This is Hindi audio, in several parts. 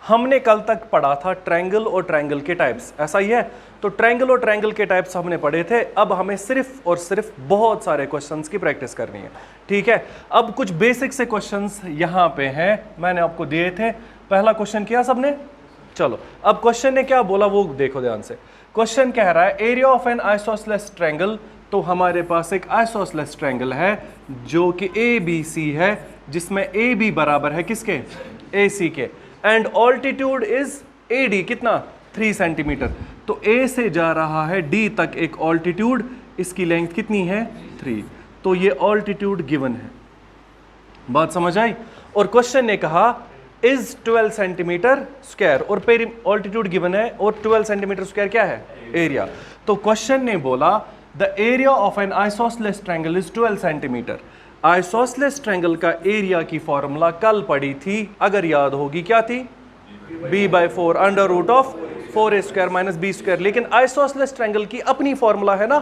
हमने कल तक पढ़ा था ट्रायंगल और ट्रायंगल के टाइप्स, ऐसा ही है। तो ट्रायंगल और ट्रायंगल के टाइप्स हमने पढ़े थे। अब हमें सिर्फ और सिर्फ बहुत सारे क्वेश्चंस की प्रैक्टिस करनी है, ठीक है। अब कुछ बेसिक से क्वेश्चंस यहाँ पे हैं, मैंने आपको दिए थे। पहला क्वेश्चन किया सबने? चलो अब क्वेश्चन ने क्या बोला वो देखो ध्यान से। क्वेश्चन कह रहा है area of N isosceles triangle. तो हमारे पास एक आइसोसेलेस ट्रायंगल है जो कि ABC है, जिसमें AB बराबर है किसके? AC के। एंड ऑल्टीट्यूड इज AD, कितना? 3 सेंटीमीटर। तो A से जा रहा है D तक एक ऑल्टीट्यूड, इसकी लेंथ कितनी है? 3। तो ये ऑल्टीट्यूड गिवन है, बात समझ आई। और क्वेश्चन ने कहा इज 12 सेंटीमीटर स्क्वायर, और ऑल्टीट्यूड गिवन है, और 12 सेंटीमीटर स्क्वायर क्या है? एरिया। तो क्वेश्चन ने बोला the area of N isosceles triangle is 12 centimetre. Isosceles triangle का एरिया की फॉर्मूला कल पढ़ी थी, अगर याद होगी, क्या थी? b/4 under root of 4a² - b²। लेकिन आइसोसेलेस ट्रायंगल की अपनी फॉर्मूला है ना,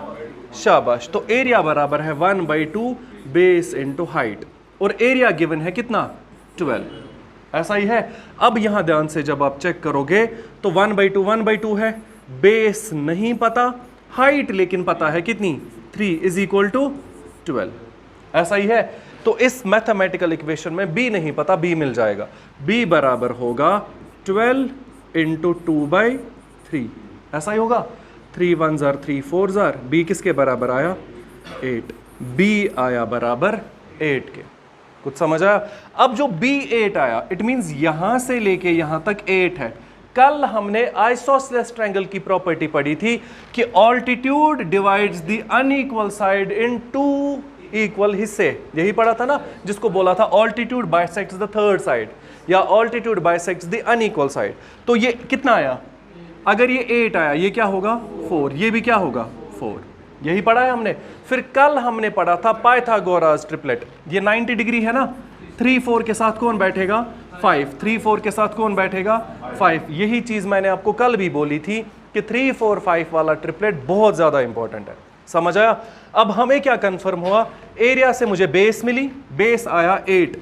शाबाश। तो एरिया बराबर है 1/2 बेस इंटू हाइट, और एरिया गिवन है कितना? 12, ऐसा ही है। अब यहां ध्यान से जब आप चेक करोगे तो 1/2 है, बेस नहीं पता, हाइट लेकिन पता है कितनी? 3 = 12, ऐसा ही है। तो इस मैथमेटिकल इक्वेशन में b नहीं पता, b मिल जाएगा। b बराबर होगा 12 × 2/3, ऐसा ही होगा। 3 1 जार 3 4 जार, b किसके बराबर आया? 8। b आया बराबर 8 के। कुछ समझ आया? अब जो b 8 आया, इट मींस यहां से लेके यहां तक 8 है। कल हमने आइसोसेलेस ट्रायंगल की प्रॉपर्टी पढ़ी थी कि altitude divides the unequal side in 2 equal हिस्से, यही पढ़ा था ना, जिसको बोला था altitude bisects the third side, या altitude bisects the unequal side. तो ये कितना आया? अगर ये 8 आया, ये क्या होगा? 4, ये भी क्या होगा? 4, यही पढ़ा है हमने। फिर कल हमने पढ़ा था पाइथागोरस ट्रिपलेट, ये 90 डिग्री है ना, 3 4 के साथ कौन बैठेगा? 5, 3 4 के साथ कौन बैठेगा? 5। यही चीज मैंने आपको कल भी बोली थी कि 3 4 5 वाला ट्रिपलेट बहुत ज्यादा इंपॉर्टेंट है, समझ आया? अब हमें क्या कंफर्म हुआ? एरिया से मुझे बेस मिली, बेस आया 8,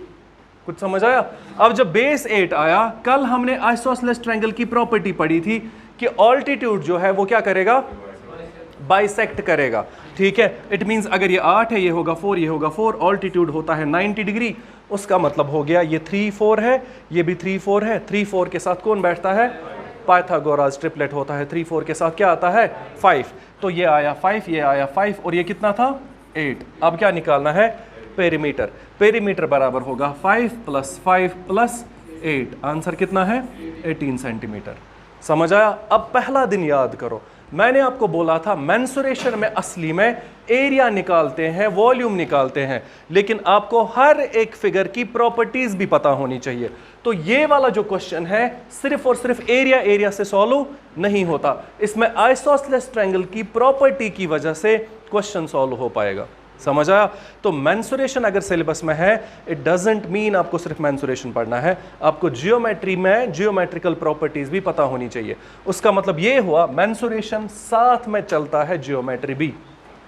कुछ समझ आया? अब जब बेस 8 आया, कल हमने आइसोसेलेस ट्रायंगल की प्रॉपर्टी पढ़ी थी कि ऑल्टीट्यूड जो है वो क्या करेगा? बाइसेक्ट करेगा, ठीक है। इट मींस अगर ये 8 है, ये होगा 4, ये होगा 4, ऑल्टीट्यूड होता है 90 डिग्री, उसका मतलब हो गया ये 3 4 है, ये भी 3 4 है। 3 4 के साथ कौन बैठता है? पाइथागोरस ट्रिपलेट होता है। 3 4 के साथ क्या आता है? 5। तो ये आया 5, ये आया 5, और ये कितना था? 8। अब क्या निकालना है? पेरीमीटर। पेरीमीटर बराबर होगा 5 + 5 + 8, आंसर कितना है? 18 सेंटीमीटर। समझ आया? अब पहला दिन याद करो, मैंने आपको बोला था मेंसुरेशन में असली में एरिया निकालते हैं, वॉल्यूम निकालते हैं, लेकिन आपको हर एक फिगर की प्रॉपर्टीज भी पता होनी चाहिए। तो ये वाला जो क्वेश्चन है सिर्फ और सिर्फ एरिया से सॉल्व नहीं होता, इसमें आइसोसेलेस ट्रायंगल की प्रॉपर्टी की वजह से क्वेश्चन सॉल्व हो पाएगा, समझ आया? तो मेंसुरेशन अगर सिलेबस में है, इट डजंट मीन आपको सिर्फ मेंसुरेशन पढ़ना है, आपको जियोमेट्री में जियोमेट्रिकल प्रॉपर्टीज भी पता होनी चाहिए। उसका मतलब ये हुआ मेंसुरेशन साथ में चलता है जियोमेट्री भी,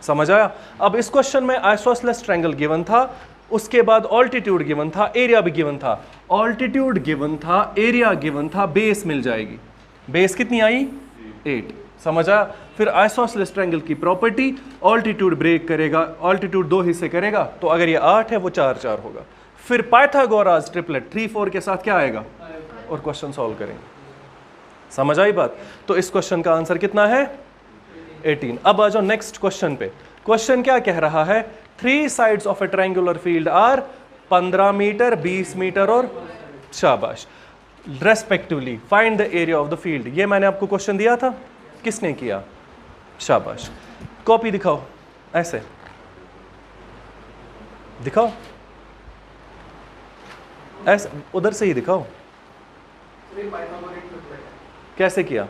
समझ आया? अब इस क्वेश्चन में आइसोसेलेस ट्रायंगल गिवन था, उसके बाद ऑल्टीट्यूड गिवन था, एरिया भी गिवन था। ऑल्टीट्यूड गिवन था, एरिया गिवन था, बेस मिल जाएगी। बेस कितनी आई? 8, समझ आया? फिर आइसोसेलेस ट्रायंगल की प्रॉपर्टी, ऑल्टीट्यूड ब्रेक करेगा, ऑल्टीट्यूड 2 हिस्से करेगा, तो अगर ये 8 है वो 4 4 होगा। फिर पाइथागोरस ट्रिपलेट 3 4 के साथ क्या आएगा? और क्वेश्चन सॉल्व करेंगे, समझ आई बात? तो इस क्वेश्चन का आंसर कितना है? 18। अब आ जाओ नेक्स्ट क्वेश्चन पे। क्वेश्चन क्या कह रहा है? 3 sides of a triangular field are 15 meter, 20 meter और शाबाश respectively, find the area of the field. ये मैंने आपको क्वेश्चन दिया था, किसने किया? शाबाश। कॉपी दिखाओ, ऐसे दिखाओ, ऐसे उधर से ही दिखाओ। कैसे किया?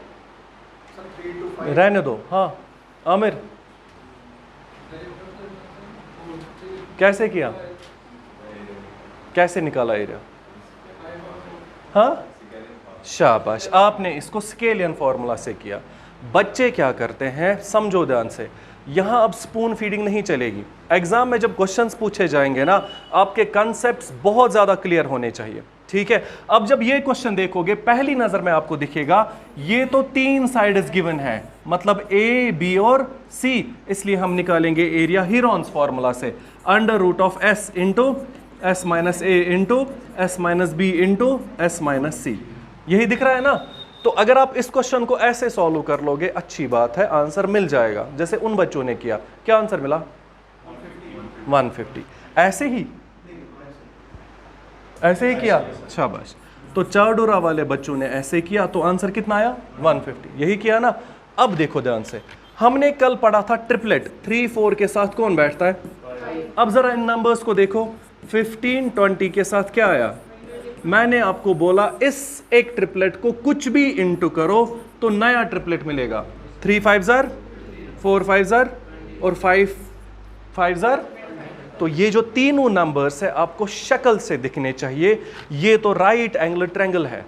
रहने दो। हाँ आमिर, कैसे किया? कैसे निकाला एरिया? हाँ शाबाश, आपने इसको स्केलियन फॉर्मूला से किया। बच्चे क्या करते हैं, समझो ध्यान से, यहां अब स्पून फीडिंग नहीं चलेगी। एग्जाम में जब क्वेश्चंस पूछे जाएंगे ना, आपके कॉन्सेप्ट्स बहुत ज्यादा क्लियर होने चाहिए। ठीक है। अब जब ये क्वेश्चन देखोगे पहली नजर में आपको दिखेगा ये तो 3 साइड्स गिवन है, मतलब ए बी और सी, इसलिए हम निकालेंगे एरिया हीरोन्स फॉर्मूला से, under root of S into S minus A into S minus B into S minus C. यही दिख रहा है ना। तो अगर आप इस क्वेश्चन को ऐसे सॉल्व कर लोगे अच्छी बात है, आंसर मिल जाएगा जैसे उन बच्चों ने किया। क्या आंसर मिला? 150। ऐसे ही किया, शाबाश। तो चारडोरा वाले बच्चों ने ऐसे किया तो आंसर कितना आया? 150। यही किया ना। अब देखो ध्यान से, हमने कल पढ़ा था ट्रिपलेट, 3 4 के साथ कौन बैठता है? अब जरा इन नंबर्स को देखो, 15 20 के साथ क्या आया? मैंने आपको बोला इस एक ट्रिपलेट को कुछ भी इंटू करो तो नया ट्रिपलेट मिलेगा। 3 5 जार, 4 5 जार और 5 5 जार। तो ये जो तीनों नंबर्स है आपको शक्ल से दिखने चाहिए, ये तो राइट एंगल ट्रायंगल है।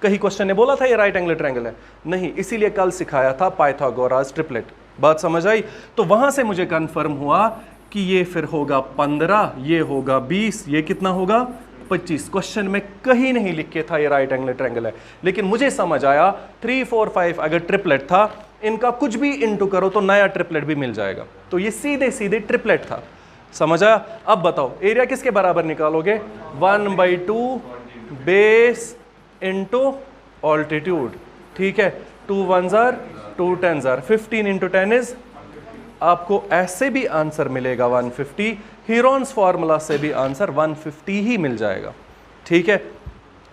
कहीं क्वेश्चन ने बोला था ये राइट एंगल ट्रायंगल है? नहीं, इसीलिए कल सिखाया था पाइथागोरस ट्रिपलेट। बात समझ आई? तो वहां से मुझे कंफर्म हुआ कि ये फिर होगा 15, ये होगा 20, ये कितना होगा? 25। क्वेश्चन में कहीं नहीं लिखे था ये राइट एंगल ट्रायंगल है, लेकिन मुझे समझ आया 3 4 5 अगर ट्रिपलेट था, इनका कुछ भी इंटू करो तो नया ट्रिपलेट भी मिल जाएगा। तो ये सीधे सीधे ट्रिपलेट था। समझ आया? अब बताओ एरिया किसके बराबर निकालोगे? 1/2 बेस इंटू ऑल्टीट्यूड। ठीक है, 2 1 जार 2 10 जार, 15 इंटू 10 इज, आपको ऐसे भी आंसर मिलेगा 150, हीरोन्स फॉर्मूला से भी आंसर 150 ही मिल जाएगा। ठीक है,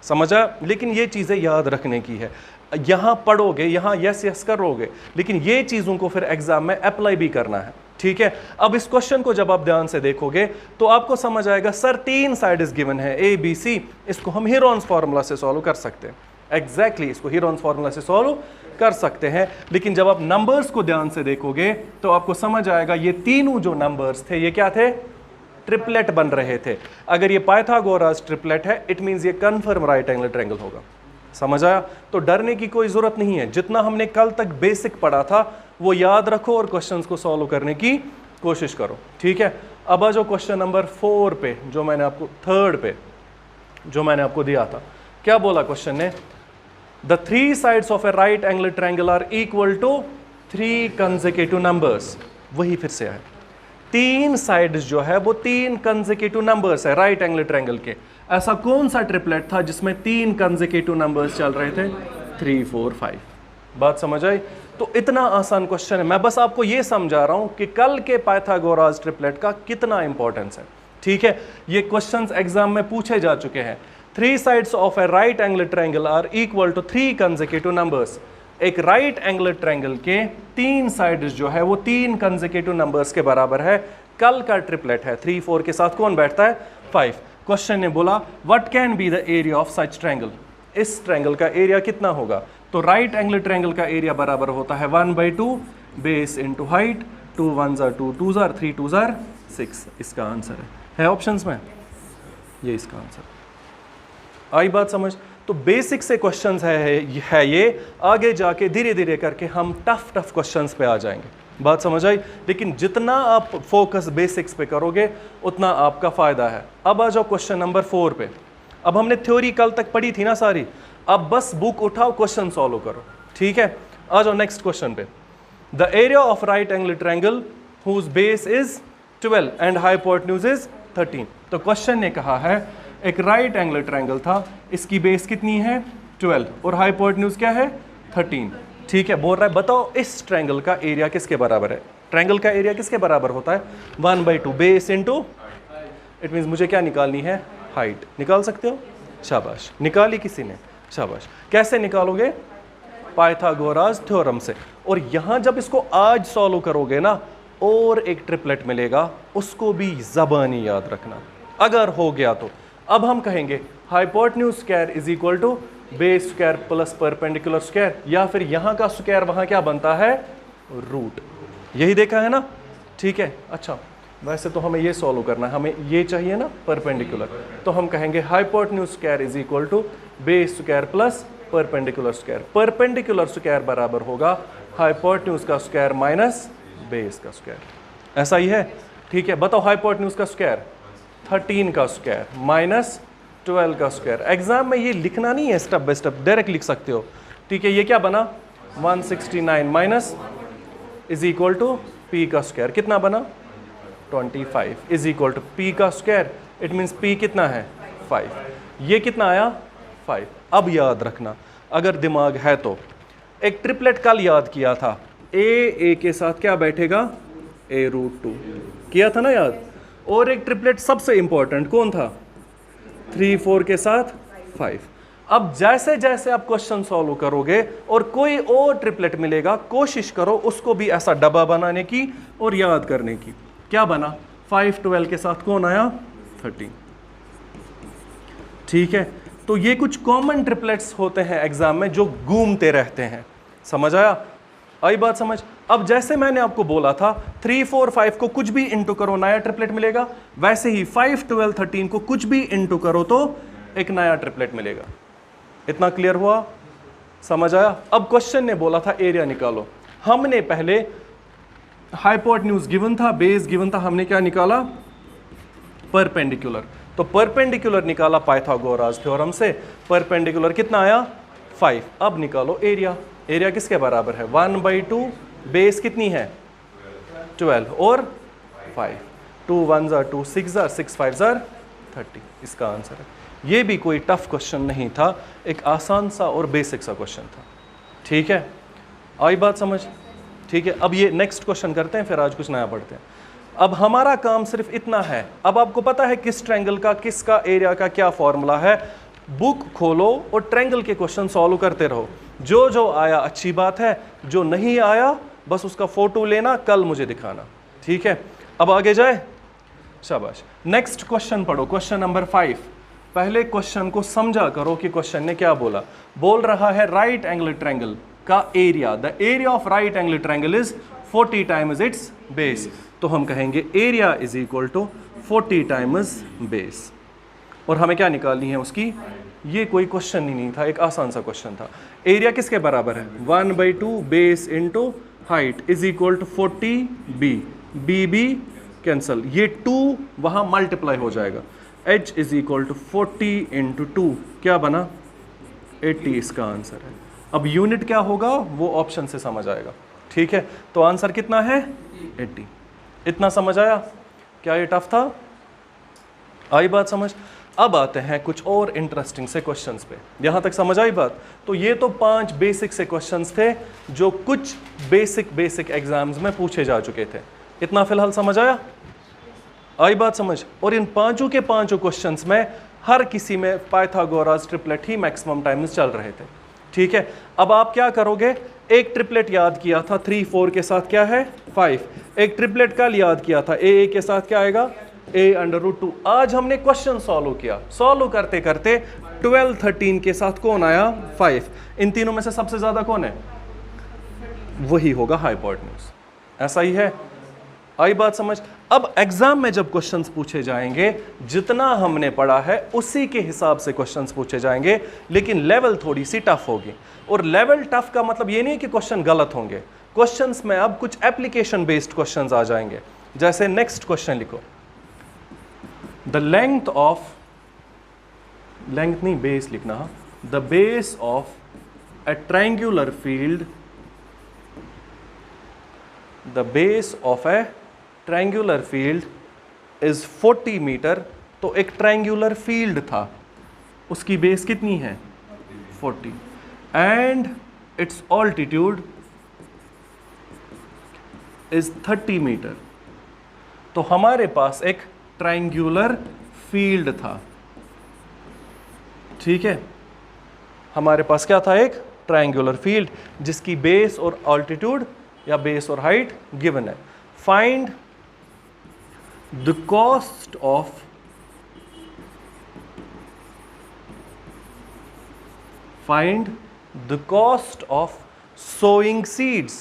समझा? लेकिन ये चीज़ें याद रखने की है। यहाँ पढ़ोगे, यहाँ यस यस करोगे, लेकिन ये चीज़ों को फिर एग्जाम में अप्लाई भी करना है। ठीक है, अब इस क्वेश्चन को जब आप ध्यान से देखोगे तो आपको समझ आएगा सर 3 साइड्स गिवन है ए बी सी, इसको हम हीरोन्स फॉर्मूला से सॉल्व कर सकते हैं। एग्जैक्टली इसको हीरोन्स फॉर्मूला से सॉल्व कर सकते हैं। लेकिन जब आप नंबर्स को ध्यान से देखोगे तो आपको समझ आएगा ये तीनों जो नंबर्स थे ये क्या थे? ट्रिपलेट बन रहे थे। अगर ये पाइथागोरस ट्रिपलेट है इट मींस ये कन्फर्म राइट एंगल ट्रायंगल होगा। समझ आया? तो डरने की कोई जरूरत नहीं है। जितना हमने कल तक बेसिक पढ़ा था वो याद रखो और क्वेश्चंस को सॉल्व करने की कोशिश करो। ठीक है, अब आ जाओ क्वेश्चन नंबर 4 पे, जो मैंने आपको थर्ड पे जो मैंने आपको दिया था। क्या बोला क्वेश्चन ने? The 3 sides of a right angle triangle are equal to 3 consecutive numbers. वही फिर से है, 3 साइड्स जो है वो 3 कंसेक्यूटिव नंबर्स है राइट एंगल ट्रायंगल के। ऐसा कौन सा ट्रिपलेट था जिसमें 3 कंसेक्यूटिव नंबर्स चल रहे थे? 3 4 5। बात समझ आई? तो इतना आसान क्वेश्चन है। मैं बस आपको ये समझा रहा हूं कि कल के पाइथागोरस ट्रिपलेट का कितना इंपॉर्टेंस है। ठीक है, ये क्वेश्चंस एग्जाम में पूछे जा चुके हैं। 3 sides of a right angle triangle are equal to 3 consecutive numbers. एक राइट एंगल ट्रायंगल के 3 साइड्स जो है वो 3 कंसेक्यूटिव नंबर्स के बराबर है। कल का ट्रिपलेट है, 3 4 के साथ कौन बैठता है? 5। क्वेश्चन ने बोला what can be the area of such triangle. इस ट्रायंगल का एरिया कितना होगा? तो राइट एंगल ट्रायंगल का एरिया बराबर होता है 1/2 base into height, 2 1 jar 2 2 jar 3 2 jar 6। इसका आंसर है ऑप्शंस में, ये इसका आंसर। आई बात समझ? तो बेसिक से क्वेश्चंस है ये, आगे जाके धीरे धीरे करके हम टफ क्वेश्चंस पे आ जाएंगे। बात समझ आई? लेकिन जितना आप फोकस बेसिक्स पे करोगे उतना आपका फायदा है। अब आ जाओ क्वेश्चन नंबर 4 पे। अब हमने थ्योरी कल तक पढ़ी थी ना सारी, अब बस बुक उठाओ, क्वेश्चन सॉल्व करो। ठीक है, आ जाओ नेक्स्ट क्वेश्चन पे। The area of right angle triangle whose base is 12 and hypotenuse is 13। तो क्वेश्चन ने कहा है एक राइट एंगल ट्रायंगल था, इसकी बेस कितनी है? 12 और हाइपोटेन्यूज क्या है? 13। ठीक है, बोल रहा है बताओ इस ट्रायंगल का एरिया किसके बराबर है? ट्रायंगल का एरिया किसके बराबर होता है? 1/2 बेस इंटू, इट मीन्स मुझे क्या निकालनी है? हाइट। निकाल सकते हो? शाबाश, निकाली किसी ने? शाबाश। कैसे निकालोगे? पाइथागोरस थ्योरम से। और यहां जब इसको आज सॉल्व करोगे ना और एक ट्रिपलेट मिलेगा, उसको भी ज़बानी याद रखना अगर हो गया तो। अब हम कहेंगे hypotenuse square is equal to base square plus perpendicular square, या फिर यहां का स्क्वायर वहां क्या बनता है? रूट। यही देखा है ना? ठीक है, अच्छा वैसे तो हमें ये सॉल्व करना है, हमें ये चाहिए ना परपेंडिकुलर, तो हम कहेंगे hypotenuse square is equal to base square plus perpendicular square. Perpendicular square बराबर होगा हाइपोटेन्यूज का स्क्वायर माइनस बेस का स्क्वायर। ऐसा ही है? ठीक है, बताओ हाइपोटेन्यूज का स्क्वायर 13 का स्क्वायर माइनस 12 का स्क्वायर। एग्जाम में ये लिखना नहीं है स्टेप बाय स्टेप, डायरेक्ट लिख सकते हो। ठीक है, ये क्या बना 169 minus is equal to P का स्क्वायर, कितना बना 25 इज इक्वल टू पी का स्क्वायर, इट मीन्स पी कितना है 5, ये कितना आया 5। अब याद रखना अगर दिमाग है तो, एक ट्रिपलेट कल याद किया था, ए के साथ क्या बैठेगा a√2, किया था ना याद। और एक ट्रिपलेट सबसे इंपॉर्टेंट कौन था 3 4 के साथ 5। अब जैसे जैसे आप क्वेश्चन सॉल्व करोगे और कोई और ट्रिपलेट मिलेगा, कोशिश करो उसको भी ऐसा डब्बा बनाने की और याद करने की। क्या बना 5 12 के साथ कौन आया 13। ठीक है, तो ये कुछ कॉमन ट्रिपलेट्स होते हैं एग्जाम में जो घूमते रहते हैं। समझ आया, आई बात समझ। अब जैसे मैंने आपको बोला था 3 4 5 को कुछ भी इंटू करो नया ट्रिपलेट मिलेगा, वैसे ही 5 12 13 को कुछ भी इंटू करो तो एक नया ट्रिपलेट मिलेगा। इतना क्लियर हुआ, समझ आया। अब क्वेश्चन ने बोला था एरिया निकालो, हमने पहले हाइपोटेन्यूज गिवन था, बेस गिवन था, हमने क्या निकाला परपेंडिकुलर। तो परपेंडिकुलर निकाला पाइथागोरस थ्योरम से, परपेंडिकुलर कितना आया 5। अब निकालो एरिया, एरिया किसके बराबर है 1/2, बेस कितनी है 12 और 5, 2 1 2 6 6 5 30, इसका आंसर है। ये भी कोई टफ क्वेश्चन नहीं था, एक आसान सा और बेसिक सा क्वेश्चन था। ठीक है, आई बात समझ। ठीक है, अब ये नेक्स्ट क्वेश्चन करते हैं, फिर आज कुछ नया पढ़ते हैं। अब हमारा काम सिर्फ इतना है, अब आपको पता है किस ट्रायंगल का किसका एरिया का क्या फॉर्मूला है। बुक खोलो और ट्रायंगल के क्वेश्चन सॉल्व करते रहो, जो जो आया अच्छी बात है, जो नहीं आया बस उसका फोटो लेना, कल मुझे दिखाना। ठीक है, अब आगे जाए, शाबाश। नेक्स्ट क्वेश्चन पढ़ो, क्वेश्चन नंबर 5। पहले क्वेश्चन को समझा करो कि क्वेश्चन ने क्या बोला। बोल रहा है राइट एंगल ट्रायंगल का area, the area of right angle triangle is 40 times its base. तो हम कहेंगे area is equal to 40 times base, और हमें क्या निकालनी है उसकी। ये कोई क्वेश्चन ही नहीं था, एक आसान सा क्वेश्चन था। एरिया किसके बराबर है 1/2 base into height is equal to 40 B cancel, ये 2 वहां मल्टीप्लाई हो जाएगा, h is equal to 40 into 2 क्या बना 80, इसका आंसर है। अब यूनिट क्या होगा वो ऑप्शन से समझ आएगा। ठीक है, तो आंसर कितना है 80। इतना समझ आया, क्या ये टफ था, आई बात समझ। अब आते हैं कुछ और इंटरेस्टिंग से क्वेश्चंस पे, यहां तक समझ आई बात। तो ये तो 5 बेसिक से क्वेश्चंस थे जो कुछ बेसिक एग्जाम्स में पूछे जा चुके थे। इतना फिलहाल समझ आया, आई बात समझ। और इन पांचों के पांचों क्वेश्चंस में हर किसी में पाइथागोरस ट्रिपलेट ही मैक्सिमम टाइम्स चल रहे थे। ठीक है, अब आप क्या करोगे, एक ट्रिपलेट याद किया था 3 4 के साथ क्या है 5, एक ट्रिपलेट कल याद किया था a के साथ क्या आएगा a√2। आज हमने क्वेश्चन सॉल्व किया, सॉल्व करते करते 12 13 के साथ कौन आया 5। इन तीनों में से सबसे ज्यादा कौन है, वही होगा हाइपोटेन्यूज। ऐसा ही है, आई बात समझ। अब एग्जाम में जब क्वेश्चंस पूछे जाएंगे, जितना हमने पढ़ा है उसी के हिसाब से क्वेश्चंस पूछे जाएंगे, लेकिन लेवल थोड़ी सी टफ होगी। और लेवल टफ का मतलब ये नहीं कि क्वेश्चन गलत होंगे, क्वेश्चंस में अब कुछ एप्लीकेशन बेस्ड क्वेश्चंस आ जाएंगे। जैसे नेक्स्ट क्वेश्चन लिखो, द लेंथ ऑफ, लेंथ नहीं बेस लिखना, the base of a triangular field, the base of a triangular field is 40 meter. तो एक ट्रायंगुलर फील्ड था, उसकी बेस कितनी है 40, and its altitude is 30 meter. तो हमारे पास एक ट्रायंगुलर फील्ड था। ठीक है, हमारे पास क्या था, एक ट्रायंगुलर फील्ड जिसकी बेस और ऑल्टीट्यूड या बेस और हाइट गिवन है। Find the cost of sowing seeds,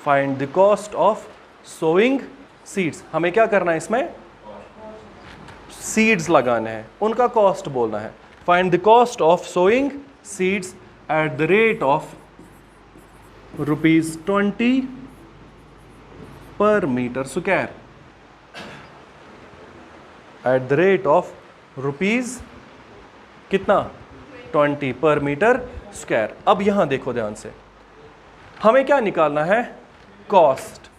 find the cost of sowing seeds। हमें क्या करना है, इसमें सीड्स लगाने हैं, उनका कॉस्ट बोलना है। Find the cost of sowing seeds at the rate of ₹20 per meter square. At the rate of rupees कितना 20 पर मीटर स्क्वायर। अब यहां देखो ध्यान से, हमें क्या निकालना है, कॉस्ट।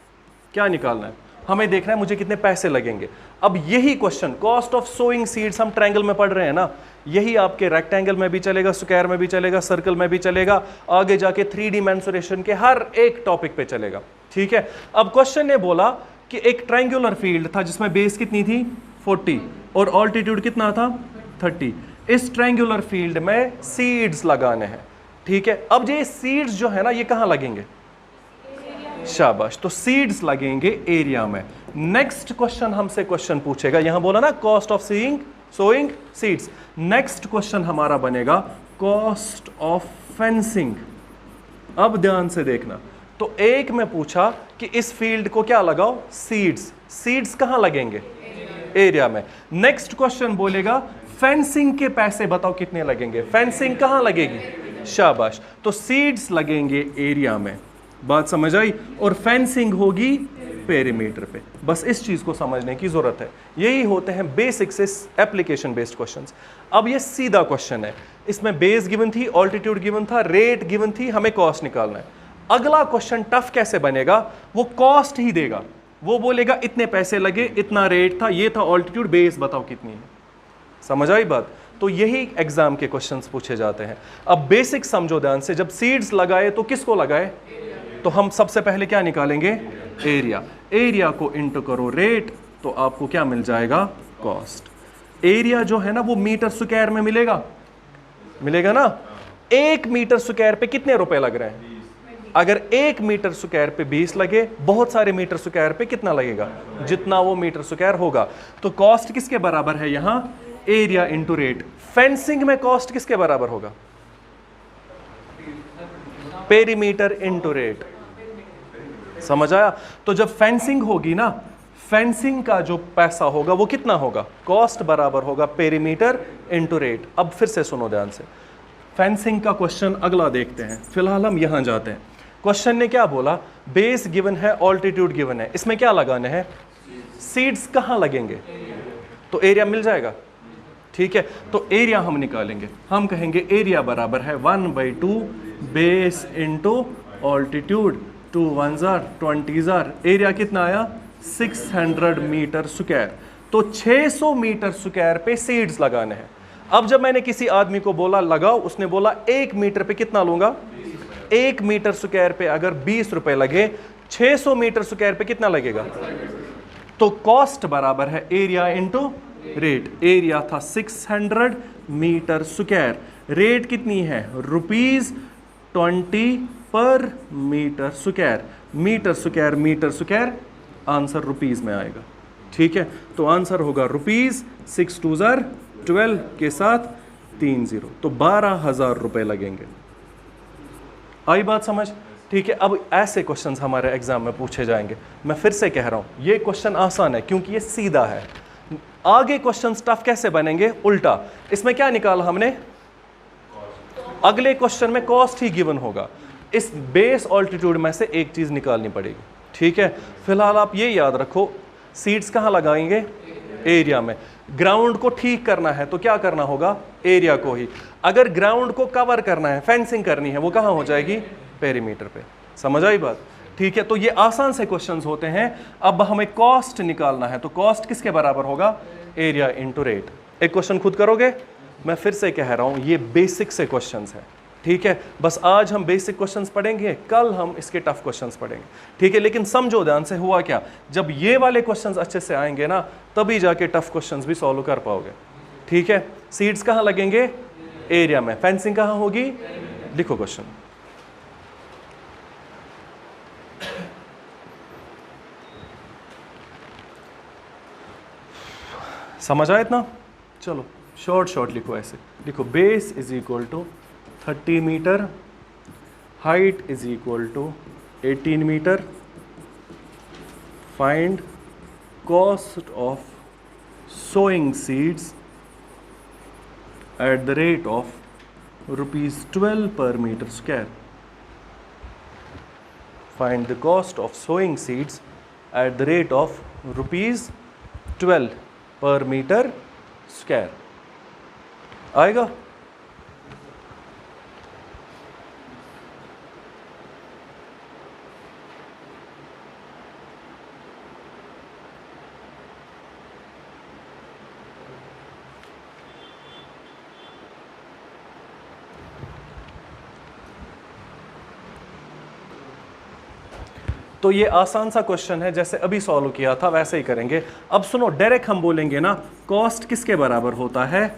क्या निकालना है, हमें देखना है मुझे कितने पैसे लगेंगे। अब यही question cost of sowing seeds हम ट्रायंगल में पढ़ रहे हैं ना, यही आपके रेक्टेंगल में भी चलेगा, स्क्वायर में भी चलेगा, सर्कल में भी चलेगा, आगे जाके 3D मेंसुरेशन के हर एक टॉपिक पे चलेगा। ठीक है, अब क्वेश्चन ने बोला कि एक ट्रायंगुलर फील्ड था जिसमें बेस कितनी थी 40 और ऑल्टीट्यूड कितना था 30। इस ट्रायंगुलर फील्ड में सीड्स लगाने हैं। ठीक है, अब ये सीड्स जो है ना ये कहां लगेंगे, शाबाश, तो सीड्स लगेंगे एरिया में। नेक्स्ट क्वेश्चन हमसे क्वेश्चन पूछेगा, यहां बोला ना cost of sowing seeds, next question हमारा बनेगा कॉस्ट ऑफ फेंसिंग। अब ध्यान से देखना, तो एक में पूछा कि इस फील्ड को क्या लगाओ, सीड्स कहां लगेंगे, एरिया में। नेक्स्ट क्वेश्चन बोलेगा फेंसिंग के पैसे बताओ कितने लगेंगे, फेंसिंग कहां लगेगी, शाबाश, तो सीड्स लगेंगे एरिया में। बात समझ आई, और फेंसिंग होगी पेरीमीटर पे। बस इस चीज को समझने की जरूरत है। यही होते हैं बेसिक से एप्लीकेशन बेस्ड क्वेश्चंस। अब ये सीधा क्वेश्चन है, इसमें बेस गिवन थी, ऑल्टीट्यूड गिवन था, रेट गिवन थी, हमें कॉस्ट निकालना है। अगला क्वेश्चन टफ कैसे बनेगा, वो कॉस्ट ही देगा, वो बोलेगा इतने पैसे लगे, इतना रेट था, ये था ऑल्टीट्यूड, बेस बताओ कितनी है। समझ आई बात, तो यही एग्जाम के क्वेश्चंस पूछे जाते हैं। अब बेसिक समझो ध्यान से, जब सीड्स लगाए तो किसको लगाए, तो हम सबसे पहले क्या निकालेंगे, एरिया। एरिया को इंटू करो रेट, तो आपको क्या मिल जाएगा, कॉस्ट। एरिया जो है ना वो मीटर स्क्वायर में मिलेगा ना। 1 मीटर स्क्वायर पे कितने रुपए लग रहे हैं, अगर 1 मीटर स्क्वायर पे 20 लगे, बहुत सारे मीटर स्क्वायर पे कितना लगेगा, जितना वो मीटर स्क्वायर होगा। तो कॉस्ट किसके बराबर है यहां, एरिया इंटू रेट। फेंसिंग में कॉस्ट किसके बराबर होगा, पेरीमीटर इंटू रेट। समझ आया, तो जब फेंसिंग होगी ना, फेंसिंग का जो पैसा होगा वो कितना होगा, कॉस्ट बराबर होगा पेरीमीटर इंटू रेट। अब फिर से सुनो ध्यान से, फेंसिंग का क्वेश्चन अगला देखते हैं, फिलहाल हम यहां जाते हैं। क्वेश्चन ने क्या बोला, बेस गिवन है, ऑल्टीट्यूड गिवन है, इसमें क्या लगाने हैं, सीड्स कहां लगेंगे, तो एरिया मिल जाएगा। ठीक है, तो एरिया हम निकालेंगे, हम कहेंगे एरिया बराबर है 1/2 base into altitude, 2 1s are 20s are, area कितना आया 600 मीटर स्क्वायर। तो 600 मीटर स्क्वायर पे सीड्स लगाने हैं। अब जब मैंने किसी आदमी को बोला लगाओ, उसने बोला 1 मीटर पे कितना लूंगा, 1 मीटर स्क्वायर पे अगर 20 रुपए लगे, 600 मीटर स्क्वायर पे कितना लगेगा, तो कॉस्ट बराबर है एरिया इंटू रेट। एरिया था 600 मीटर स्क्वायर, रेट कितनी है ₹20 per meter square. Meter square answer rupees में आएगा। ठीक है, तो आंसर होगा रुपीज, 6 2s are 12 के साथ 3 0, तो 12,000 रुपए लगेंगे। आई बात समझ। ठीक है, अब ऐसे क्वेश्चंस हमारे एग्जाम में पूछे जाएंगे। मैं फिर से कह रहा हूं ये क्वेश्चन आसान है क्योंकि ये सीधा है। आगे क्वेश्चन टफ कैसे बनेंगे, उल्टा। इसमें क्या निकाला हमने, अगले क्वेश्चन में कॉस्ट ही गिवन होगा, इस बेस ऑल्टीट्यूड में से एक चीज निकालनी पड़ेगी। ठीक है, फिलहाल आप ये याद रखो, सीड्स कहां लगाएंगे, एरिया में। ग्राउंड को ठीक करना है तो क्या करना होगा, एरिया को ही। अगर ग्राउंड को कवर करना है, फेंसिंग करनी है, वो कहां हो जाएगी, पेरीमीटर पे। समझ आई बात। ठीक है, तो ये आसान से क्वेश्चंस होते हैं। अब हमें कॉस्ट निकालना है, तो कॉस्ट किसके बराबर होगा, एरिया इंटू रेट। एक क्वेश्चन खुद करोगे, मैं फिर से कह रहा हूं ये बेसिक से क्वेश्चंस हैं। ठीक है, बस आज हम बेसिक क्वेश्चंस पढ़ेंगे, कल हम इसके टफ क्वेश्चंस पढ़ेंगे। ठीक है, लेकिन समझो ध्यान से हुआ क्या, जब ये वाले क्वेश्चंस अच्छे से आएंगे ना, तभी जाके टफ क्वेश्चंस भी सॉल्व कर पाओगे। ठीक है, सीड्स कहां लगेंगे, एरिया में। फेंसिंग कहां होगी, लिखो क्वेश्चन। समझ आया इतना, चलो शॉर्ट लिखो, ऐसे लिखो, base is equal to 30 meter, height is equal to 18 meter, find cost of sowing seeds at the rate of ₹12 per meter square. Find the cost of sowing seeds at the rate of ₹12 per meter square आएगा। तो ये आसान सा क्वेश्चन है, जैसे अभी सॉल्व किया था वैसे ही करेंगे। अब सुनो, डायरेक्ट हम बोलेंगे ना, कॉस्ट किसके बराबर होता है,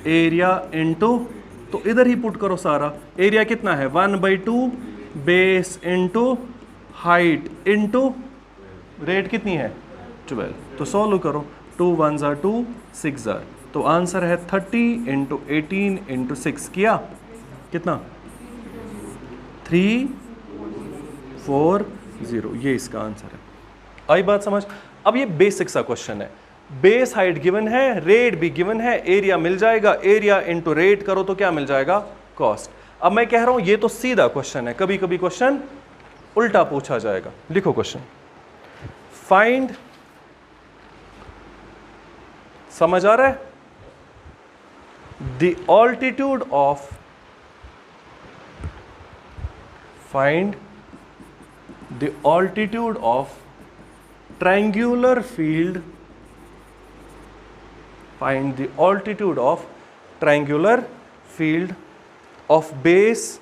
एरिया इनटू, तो इधर ही पुट करो सारा। एरिया कितना है 1/2 base into height into rate कितनी है 12। तो सॉल्व करो, 2 1 ज़ा 2 6 ज़ा, तो आंसर है 30 इंटू 18 इंटू 6 किया कितना 340, ये इसका आंसर है। आई बात समझ। अब ये बेसिक सा क्वेश्चन है, बेस हाइट गिवन है, रेट भी गिवन है, एरिया मिल जाएगा, एरिया इनटू रेट करो तो क्या मिल जाएगा कॉस्ट। अब मैं कह रहा हूं ये तो सीधा क्वेश्चन है, कभी कभी क्वेश्चन उल्टा पूछा जाएगा। लिखो क्वेश्चन, फाइंड, समझ आ रहा है, the altitude of, find the altitude of triangular field, find the altitude of triangular field of base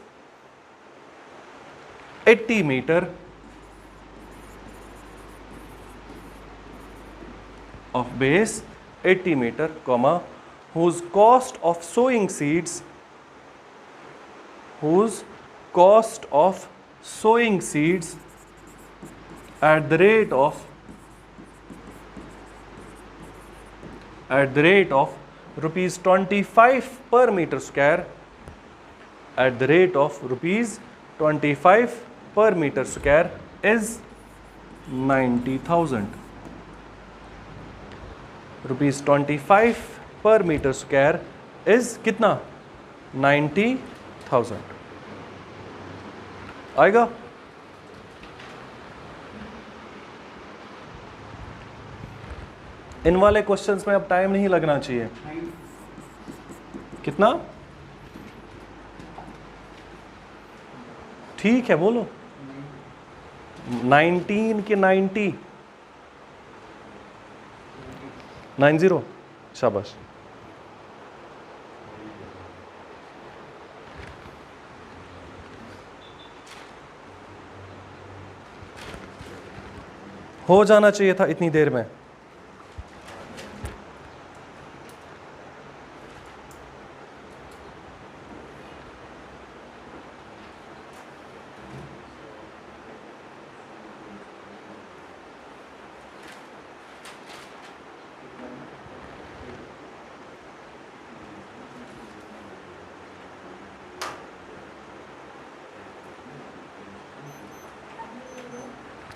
80 meter of base 80 meter, comma, whose cost of sowing seeds, whose cost of sowing seeds at the rate of rupees 25 per meter square, at the rate of rupees 25 per meter square is 90,000. rupees 25 per meter square is कितना 90,000 आएगा। इन वाले क्वेश्चंस में अब टाइम नहीं लगना चाहिए। कितना ठीक है बोलो, 19 के 90, 90, शाबाश। हो जाना चाहिए था इतनी देर में।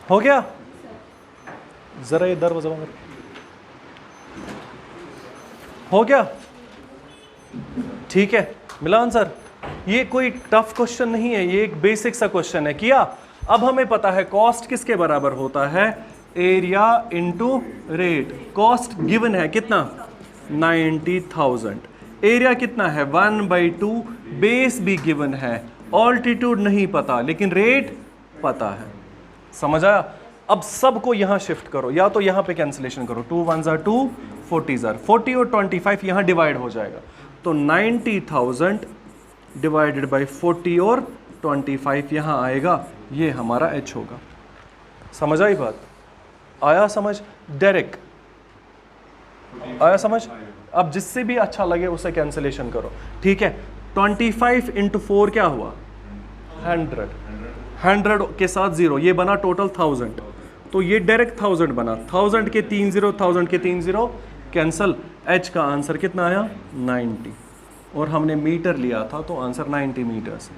हो गया, जरा ये दरवाजा बंद, हो गया ठीक है, मिला आंसर। ये कोई टफ क्वेश्चन नहीं है, ये एक बेसिक सा क्वेश्चन है, किया। अब हमें पता है कॉस्ट किसके बराबर होता है, area into rate. Cost given है कितना 90,000, एरिया कितना है 1/2, बेस भी गिवन है, ऑल्टीट्यूड नहीं पता लेकिन रेट पता है। समझ आया। अब सबको यहां शिफ्ट करो, या तो यहां पे कैंसिलेशन करो, 2 1 ज़ा 2, 40 ज़ा 40 और 25 यहां डिवाइड हो जाएगा, तो 90,000 डिवाइडेड बाय 40 और 25 यहां आएगा, ये हमारा h होगा। समझ आई बात, आया समझ, डायरेक्ट आया समझ। अब जिससे भी अच्छा लगे उसे कैंसिलेशन करो, ठीक है। 25 इंटू 4 क्या हुआ 100, 100 के साथ 0, ये बना टोटल 1000, तो ये डायरेक्ट 1000 बना, 1000 के 3 0, 1000 के 3 0 कैंसल, h का आंसर कितना आया 90, और हमने मीटर लिया था तो आंसर 90 मीटर्स।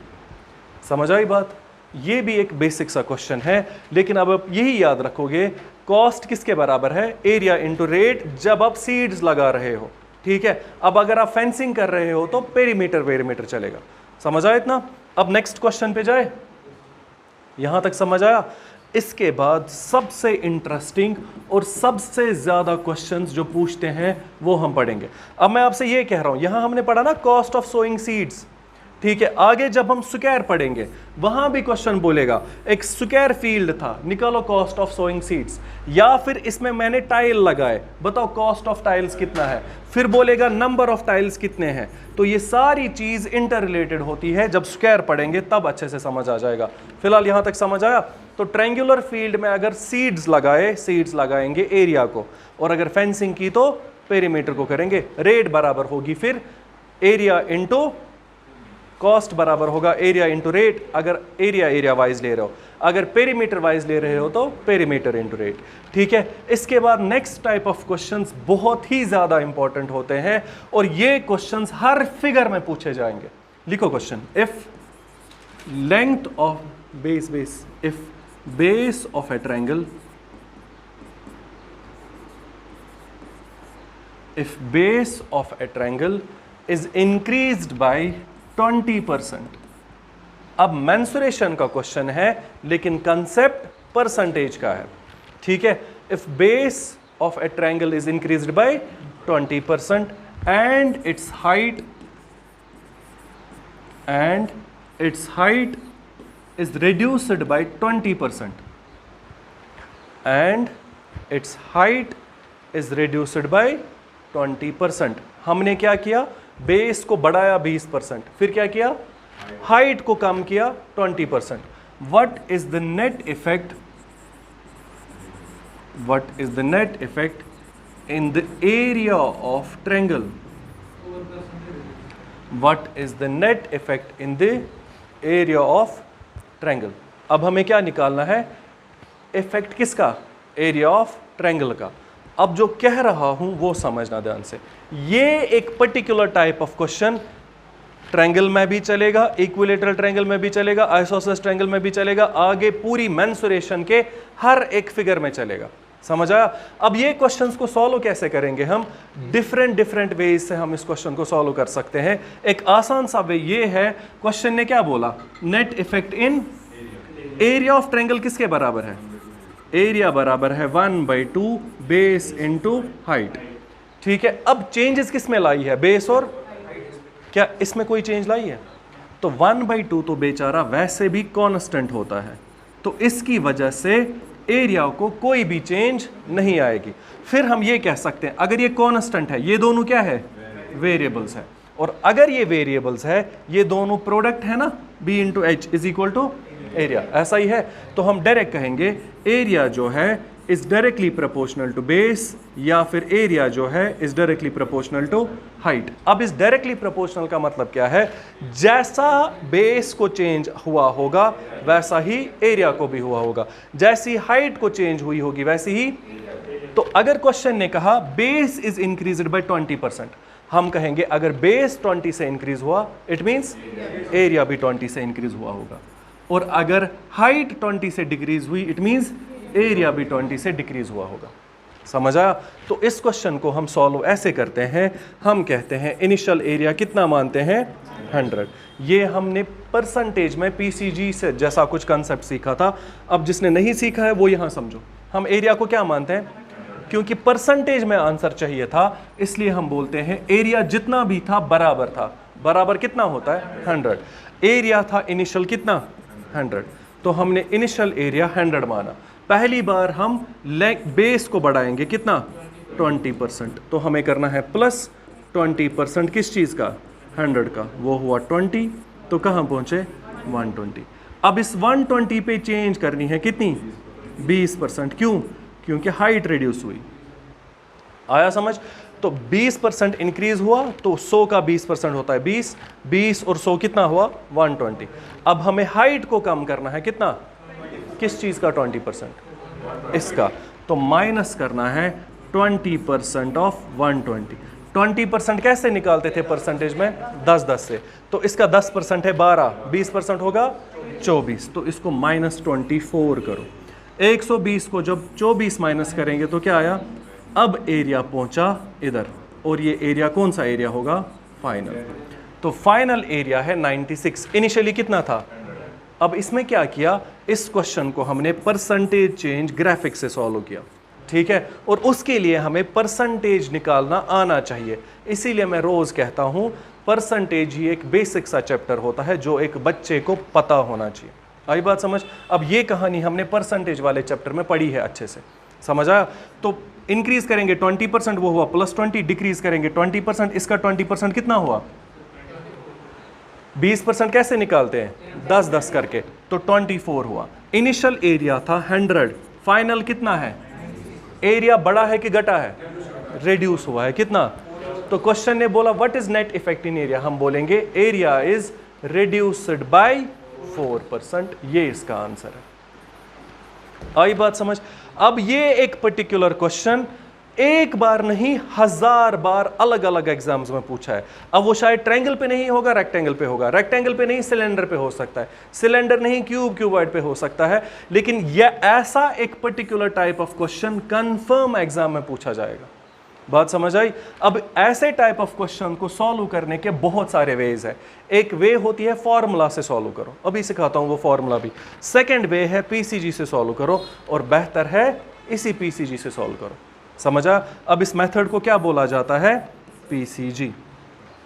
समझ आई बात। ये भी एक बेसिक सा क्वेश्चन है, लेकिन अब आप यही याद रखोगे कॉस्ट किसके बराबर है, एरिया इनटू रेट, जब आप सीड्स लगा रहे हो, ठीक है। अब अगर आप फेंसिंग कर रहे हो तो पेरीमीटर वेरीमीटर चलेगा। समझ आया इतना। अब नेक्स्ट क्वेश्चन पे जाए, यहां तक समझ आया। इसके बाद सबसे इंटरेस्टिंग और सबसे ज्यादा क्वेश्चंस जो पूछते हैं वो हम पढ़ेंगे। अब मैं आपसे ये कह रहा हूं, यहां हमने पढ़ा ना कॉस्ट ऑफ सोइंग सीड्स, ठीक है। आगे जब हम स्क्वायर पढ़ेंगे वहां भी क्वेश्चन बोलेगा, एक स्क्वायर फील्ड था, निकालो कॉस्ट ऑफ सोइंग सीड्स, या फिर इसमें मैंने टाइल लगाए, बताओ कॉस्ट ऑफ टाइल्स कितना है, फिर बोलेगा नंबर ऑफ टाइल्स कितने हैं। तो ये सारी चीज इंटर रिलेटेड होती है, जब स्क्वायर पढ़ेंगे तब अच्छे से समझ आ जाएगा। फिलहाल यहां तक समझ आया? तो ट्रायंगुलर फील्ड में अगर सीड्स लगाएंगे एरिया को, और अगर फेंसिंग की तो पेरीमीटर को करेंगे। रेट बराबर होगी फिर एरिया इंटू कॉस्ट बराबर होगा एरिया इंटू रेट, अगर एरिया वाइज ले रहे हो, अगर पेरीमीटर वाइज ले रहे हो तो पेरीमीटर इंटू रेट, ठीक है। इसके बाद नेक्स्ट टाइप ऑफ क्वेश्चंस बहुत ही ज्यादा इंपॉर्टेंट होते हैं, और ये क्वेश्चंस हर फिगर में पूछे जाएंगे। लिखो question, if length of if base of A triangle, if base of a triangle is increased by 20%। अब मेंसुरेशन का क्वेश्चन है लेकिन कंसेप्ट परसेंटेज का है, ठीक है। If base of A triangle is increased bye 20% and it's height is reduced by 20%, and it's height is reduced by 20%। हमने क्या किया, बेस को बढ़ाया 20%, फिर क्या किया, हाइट को कम किया 20%। What is the net effect in the area of triangle? What is the net effect in the area of triangle? अब हमें क्या निकालना है, इफेक्ट किसका, एरिया ऑफ ट्रायंगल का। अब जो कह रहा हूं वो समझना ध्यान से, ये एक particular type of question triangle में भी चलेगा, इक्विलेटरल ट्रायंगल में भी चलेगा, आइसोसेलेस ट्रायंगल में भी चलेगा, आगे पूरी मेंसुरेशन के हर एक फिगर में चलेगा। समझ आया? अब ये क्वेश्चंस को सॉल्व कैसे करेंगे हम, डिफरेंट वेज से हम इस क्वेश्चन को सॉल्व कर सकते हैं। एक आसान सा वे ये है, क्वेश्चन ने क्या बोला, net effect in area of triangle किसके बराबर है, एरिया बराबर है 1/2 बेस इंटू हाइट, ठीक है। अब चेंजेस किस में लाई है, बेस और क्या इसमें कोई चेंज लाई है? तो 1/2 तो बेचारा वैसे भी कांस्टेंट होता है, तो इसकी वजह से एरिया को कोई भी चेंज नहीं आएगी। फिर हम ये कह सकते हैं, अगर ये कांस्टेंट है, ये दोनों क्या है, वेरिएबल्स है, और अगर ये वेरिएबल्स है, ये दोनों प्रोडक्ट है ना, b into H is equal to area, ऐसा ही है। तो हम डायरेक्ट कहेंगे एरिया जो है is directly proportional to base, या फिर एरिया जो है is directly proportional to height. अब इस डायरेक्टली प्रोपोर्शनल का मतलब क्या है, जैसा बेस को चेंज हुआ होगा वैसा ही एरिया को भी हुआ होगा, जैसी हाइट को चेंज हुई होगी वैसी ही। तो अगर क्वेश्चन ने कहा बेस इज इंक्रीज्ड बाय 20%, हम कहेंगे अगर बेस 20 से इंक्रीज हुआ इट मींस एरिया भी 20 से इंक्रीज हुआ होगा, और अगर हाइट 20 से डिक्रीज हुई इट मींस एरिया भी 20 से डिक्रीज हुआ होगा। समझ आया? तो इस क्वेश्चन को हम सॉल्व ऐसे करते हैं, हम कहते हैं इनिशियल एरिया कितना मानते हैं, 100। ये हमने परसेंटेज में पीसीजी से जैसा कुछ कंसेप्ट सीखा था। अब जिसने नहीं सीखा है वो यहाँ समझो, हम एरिया को क्या मानते हैं, क्योंकि परसेंटेज में आंसर चाहिए था इसलिए हम बोलते हैं एरिया जितना भी था बराबर था। बराबर कितना होता है, 100। एरिया था इनिशियल कितना, 100, तो हमने इनिशियल एरिया 100 माना। पहली बार हम बेस को बढ़ाएंगे कितना, 20%, तो हमें करना है प्लस 20% किस चीज़ का, 100 का, वो हुआ 20, तो कहाँ पहुँचे 120। अब इस 120 पे चेंज करनी है कितनी, 20%। क्यों, क्योंकि हाइट रिड्यूस हुई। आया समझ? तो 20% इंक्रीज हुआ तो 100 का 20% होता है 20, 20 और 100 कितना हुआ, 120। अब हमें हाइट को कम करना है कितना, किस चीज़ का, 20%, इसका, तो माइनस करना है 20% ऑफ 120। 20% कैसे निकालते थे परसेंटेज में, 10 से, तो इसका 10% है 12, 20% होगा 24, तो इसको -24 करो। 120 को जब 24 माइनस करेंगे तो क्या आया, अब एरिया पहुंचा इधर, और ये एरिया कौन सा एरिया होगा, फाइनल। तो फाइनल एरिया है 96। इनिशियली कितना था, अब इसमें क्या किया, इस क्वेश्चन को हमने परसेंटेज चेंज ग्राफिक से सॉल्व किया, ठीक है, और उसके लिए हमें परसेंटेज निकालना आना चाहिए। इसीलिए मैं रोज कहता हूं परसेंटेज ही एक बेसिक सा चैप्टर होता है जो एक बच्चे को पता होना चाहिए। आई बात समझ? अब ये कहानी हमने परसेंटेज वाले चैप्टर में पढ़ी है, अच्छे से समझ आया? तो इंक्रीज करेंगे 20%, वो हुआ +20, डिक्रीज करेंगे 20%, इसका 20% कितना हुआ? 20% कैसे निकालते हैं? 10-10 करके, तो 24 हुआ। इनिशियल एरिया था 100, फाइनल कितना है? एरिया बढ़ा है कि घटा है? रिड्यूस हुआ है। कितना? तो क्वेश्चन ने बोला what is net effect in area, हम बोलेंगे एरिया इज रिड्यूस्ड बाय 4%, ये इसका आंसर है। आई बात समझ? अब ये एक पर्टिकुलर क्वेश्चन एक बार नहीं 1000 बार अलग अलग एग्जाम्स में पूछा है। अब वो शायद ट्रायंगल पे नहीं होगा, रेक्टेंगल पे होगा, रेक्टेंगल पे नहीं सिलेंडर पे हो सकता है, सिलेंडर नहीं क्यूबॉइड पे हो सकता है, लेकिन यह ऐसा एक particular type of question confirm exam में पूछा जाएगा। बात समझ आई? अब ऐसे टाइप ऑफ क्वेश्चन को सॉल्व करने के बहुत सारे वेज है। एक वे होती है फॉर्मूला से सॉल्व करो, अभी सिखाता हूं वो फॉर्मूला भी। सेकंड वे है पीसीजी से सॉल्व करो, और बेहतर है इसी पीसीजी से सॉल्व करो। समझा? अब इस मेथड को क्या बोला जाता है? पीसीजी।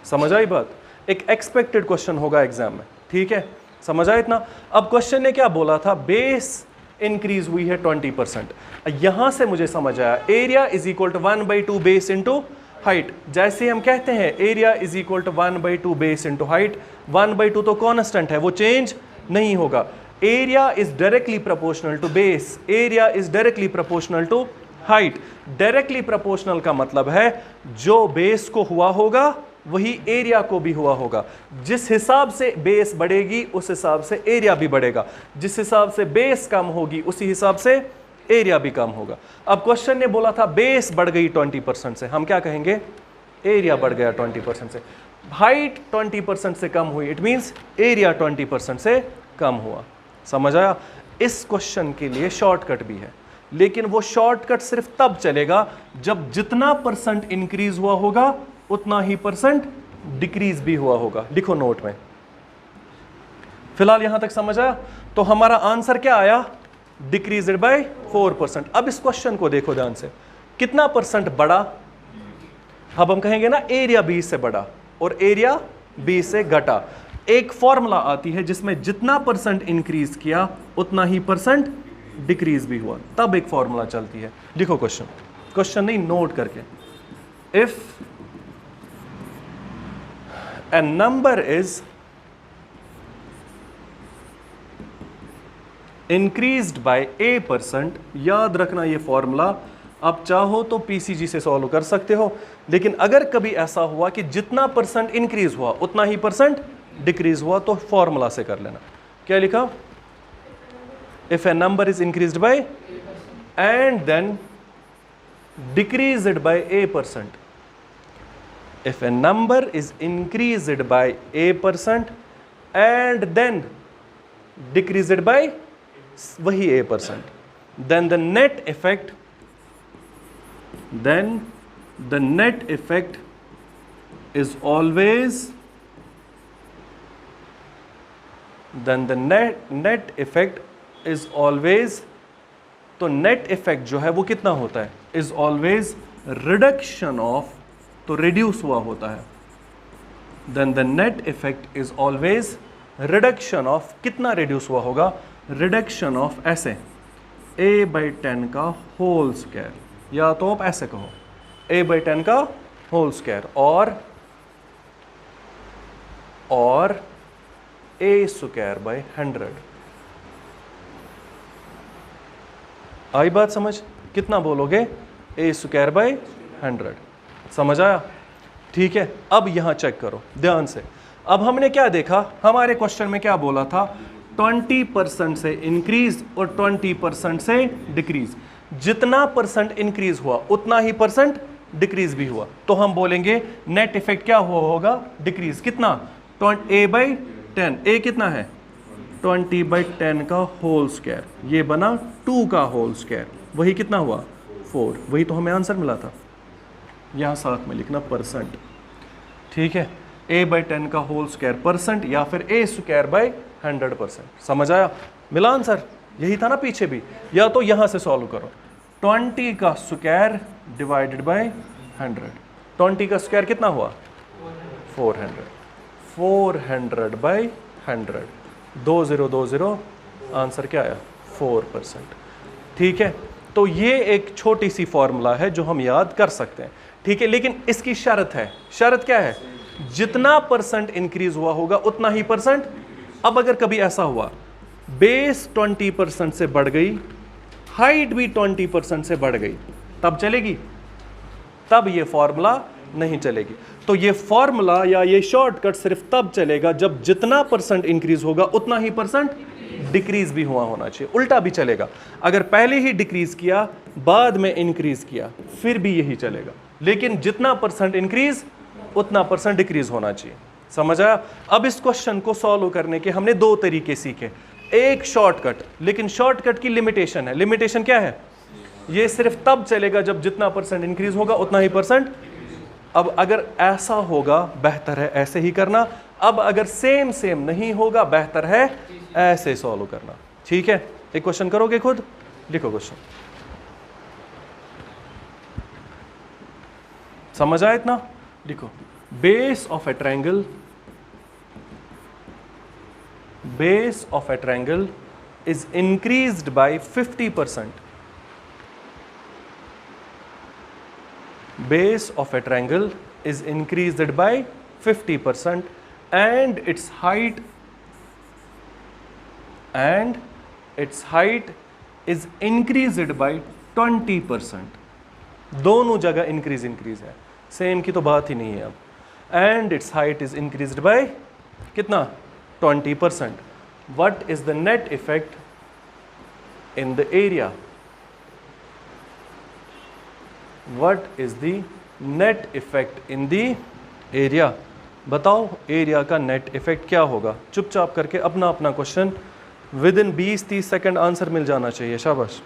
समझ आई बात? एक एक्सपेक्टेड क्वेश्चन होगा एग्जाम में, ठीक है? समझ आया इतना? अब क्वेश्चन ने क्या बोला था? बेस इंक्रीज हुई है 20%। यहां से मुझे समझ आया area is equal to 1/2 base into height. जैसे हम कहते हैं area is equal to 1/2 base into height, 1/2 तो कॉन्स्टेंट है, वो चेंज नहीं होगा। Area is directly proportional to base, area is directly proportional to height. Directly proportional का मतलब है जो बेस को हुआ होगा वही एरिया को भी हुआ होगा। जिस हिसाब से बेस बढ़ेगी उस हिसाब से एरिया भी बढ़ेगा, जिस हिसाब से बेस कम होगी उसी हिसाब से एरिया भी कम होगा। अब क्वेश्चन ने बोला था बेस बढ़ गई 20% से, हम क्या कहेंगे? एरिया बढ़ गया 20% से। हाइट 20% से कम हुई, इट मींस एरिया 20% से कम हुआ। समझ आया? इस क्वेश्चन के लिए शॉर्टकट भी है, लेकिन वो शॉर्टकट सिर्फ तब चलेगा जब जितना परसेंट इंक्रीज हुआ होगा उतना ही परसेंट डिक्रीज भी हुआ होगा। लिखो नोट में। फिलहाल यहां तक समझ आया? तो हमारा आंसर क्या आया? Decreased bye 4%। अब इस क्वेश्चन को देखो ध्यान से, कितना परसेंट बढ़ा? अब हम कहेंगे ना एरिया 20 से बढ़ा और एरिया 20 से घटा। एक फॉर्मूला आती है जिसमें जितना परसेंट इंक्रीज किया उतना ही परसेंट डिक्रीज भी हुआ, तब एक फॉर्मूला चलती है। लिखो क्वेश्चन, क्वेश्चन नहीं नोट करके। If a number is increased by a%, याद रखना ये फॉर्मूला, आप चाहो तो पीसीजी से सॉल्व कर सकते हो, लेकिन अगर कभी ऐसा हुआ कि जितना परसेंट इंक्रीज हुआ उतना ही परसेंट डिक्रीज हुआ तो फॉर्मूला से कर लेना। क्या लिखा? If a number is increased by and then decreased by a%, if a number is increased by a% and then decreased by वही a%, then the net effect is always तो नेट इफेक्ट जो है वो कितना होता है? is always reduction of, तो रिड्यूस हुआ होता है। Then the net effect is always reduction of, कितना रिड्यूस हुआ होगा? रिडक्शन ऑफ ऐसे a/10 का होल स्क्वायर, या तो आप ऐसे कहो a/10 का होल स्क्वायर और a²/100। आई बात समझ? कितना बोलोगे? a²/100। समझ आया? ठीक है। अब यहां चेक करो ध्यान से। अब हमने क्या देखा? हमारे क्वेश्चन में क्या बोला था? 20% से इंक्रीज और 20% से डिक्रीज। जितना परसेंट इंक्रीज हुआ उतना ही परसेंट डिक्रीज भी हुआ, तो हम बोलेंगे नेट इफेक्ट क्या हुआ होगा? डिक्रीज। कितना? a/10। a कितना है? 20/10 का होल स्क्वायर, ये बना 2 का होल स्क्वायर, वही कितना हुआ? 4। वही तो हमें आंसर मिला था। यहां साथ में लिखना परसेंट, ठीक है? a/10 का होल स्क्वायर परसेंट या फिर a² बाय 100%। समझ आया? मिला आंसर? यही था ना पीछे भी। या तो यहां से सॉल्व करो, 20 का स्क्वायर डिवाइडेड बाय 100। 20 का स्क्वायर कितना हुआ? 400। 400 बाय 100, 2020, आंसर क्या आया? 4%। ठीक है, तो ये एक छोटी सी फॉर्मूला है जो हम याद कर सकते हैं। ठीक है, लेकिन इसकी शर्त है। शर्त क्या है? जितना परसेंट इंक्रीज हुआ होगा उतना ही परसेंट। अब अगर कभी ऐसा हुआ बेस 20% से बढ़ गई, हाइट भी 20% से बढ़ गई, तब चलेगी? तब ये फॉर्मूला नहीं चलेगी। तो ये फॉर्मूला या ये शॉर्टकट सिर्फ तब चलेगा जब जितना परसेंट इंक्रीज होगा उतना ही परसेंट डिक्रीज भी हुआ होना चाहिए। उल्टा भी चलेगा, अगर पहले ही डिक्रीज किया बाद में इंक्रीज किया फिर भी यही चलेगा, लेकिन जितना परसेंट इंक्रीज उतना परसेंट डिक्रीज होना चाहिए। समझ आया? अब इस क्वेश्चन को सॉल्व करने के हमने दो तरीके सीखे। एक शॉर्टकट, लेकिन शॉर्टकट की लिमिटेशन है। लिमिटेशन क्या है? ये सिर्फ तब चलेगा जब जितना परसेंट इंक्रीज होगा उतना ही परसेंट। अब अगर ऐसा होगा बेहतर है ऐसे ही करना, अब अगर सेम नहीं होगा बेहतर है ऐसे सॉल्व करना। ठीक है, एक क्वेश्चन करोगे खुद? लिखो क्वेश्चन। समझ आया इतना? लिखो, base of A triangle, base of a triangle is increased by 50%. Base of a triangle is increased by 50% and its height is increased by 20%. दोनों जगह इंक्रीज है, सेम की तो बात ही नहीं है अब। and its height is increased by कितना? 20%. What is the net effect in the area? What is the net effect in the area? बताओ एरिया का नेट इफेक्ट क्या होगा? चुपचाप करके अपना अपना question within 20-30 second answer मिल जाना चाहिए। शाबाश।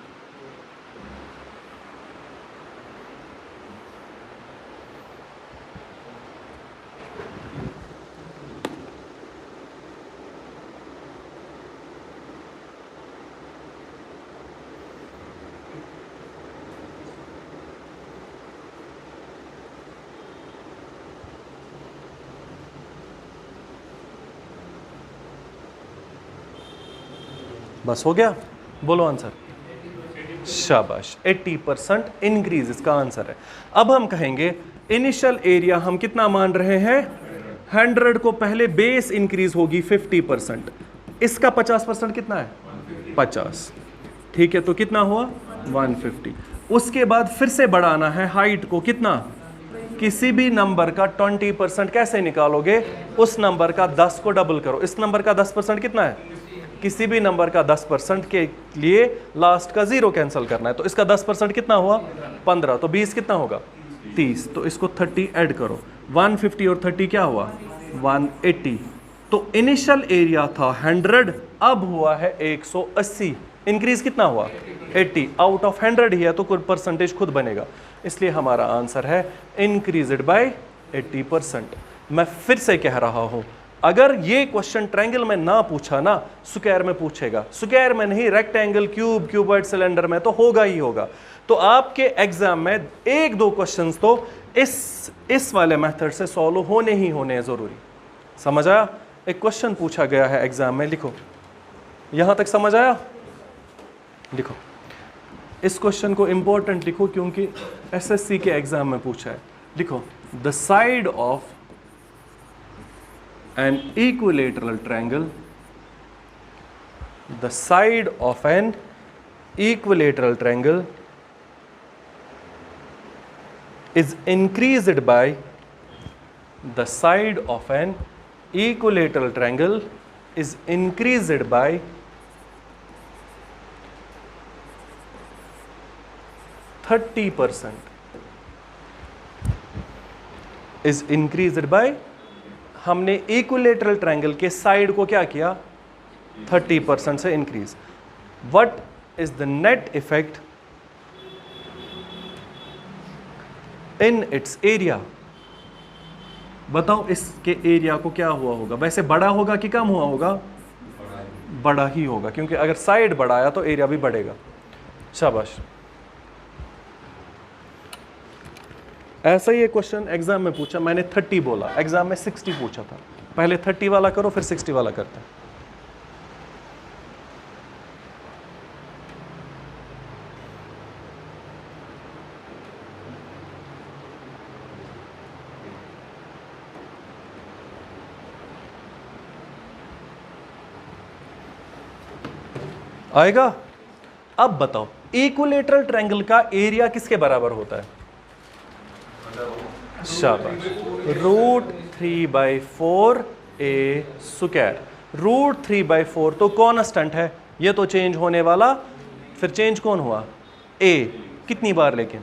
बस हो गया? बोलो आंसर। शाबाश, 80% इंक्रीज इसका आंसर है। अब हम कहेंगे इनिशियल एरिया हम कितना मान रहे हैं? 100 को पहले बेस इंक्रीज होगी 50%, इसका 50% कितना है? 50। ठीक है, तो कितना हुआ? 150। उसके बाद फिर से बढ़ाना है हाइट को, कितना? किसी भी नंबर का 20% कैसे निकालोगे? उस नंबर का 10 को डबल करो। इस नंबर का 10% कितना है? किसी भी नंबर का 10% के लिए लास्ट का 0 कैंसिल करना है, तो इसका 10% कितना हुआ? 15। तो 20 कितना होगा? 30। तो इसको 30 ऐड करो। 150 और 30 क्या हुआ? 180। तो इनिशियल एरिया था 100, अब हुआ है 180। इंक्रीज कितना हुआ? 80। आउट ऑफ 100 ही है तो कोई परसेंटेज खुद बनेगा, इसलिए हमारा आंसर है इंक्रीज्ड बाय 80%। मैं फिर से कह रहा हूं, अगर ये क्वेश्चन ट्रायंगल में ना पूछा ना, स्क्वायर में पूछेगा। स्क्वायर में नहीं, रेक्टेंगल, क्यूब, क्यूबॉइड, सिलेंडर में तो होगा ही होगा। तो आपके एग्जाम में 1-2 क्वेश्चंस तो इस वाले मेथड से सॉल्व होने ही होने हैं जरूरी। समझ आया? एक क्वेश्चन पूछा गया है एग्जाम में, लिखो। यहां तक समझ आया? लिखो। इस क्वेश्चन को इंपॉर्टेंट लिखो क्योंकि एसएससी के एग्जाम में पूछा है। लिखो, the side of an equilateral triangle, the side of an equilateral triangle is increased by, the side of an equilateral triangle is increased by 30%, is increased by, हमने इक्विलेटरल ट्रायंगल के साइड को क्या किया? 30% से increase. What is the net effect in its area? बताओ इसके एरिया को क्या हुआ होगा? वैसे बड़ा होगा कि कम हुआ होगा? बड़ा ही होगा, क्योंकि अगर साइड बड़ा आया तो एरिया भी बढ़ेगा। शाबाश। ऐसा ही एक क्वेश्चन एग्जाम में पूछा, मैंने 30 बोला, एग्जाम में 60 पूछा था। पहले 30 वाला करो फिर 60 वाला करते हैं। आएगा। अब बताओ इक्विलेटरल ट्रायंगल का एरिया किसके बराबर होता है? शाबाश, √3/4 a स्क्वायर। √3/4 तो कांस्टेंट है, ये तो चेंज होने वाला, फिर चेंज कौन हुआ? a। कितनी बार? लेकिन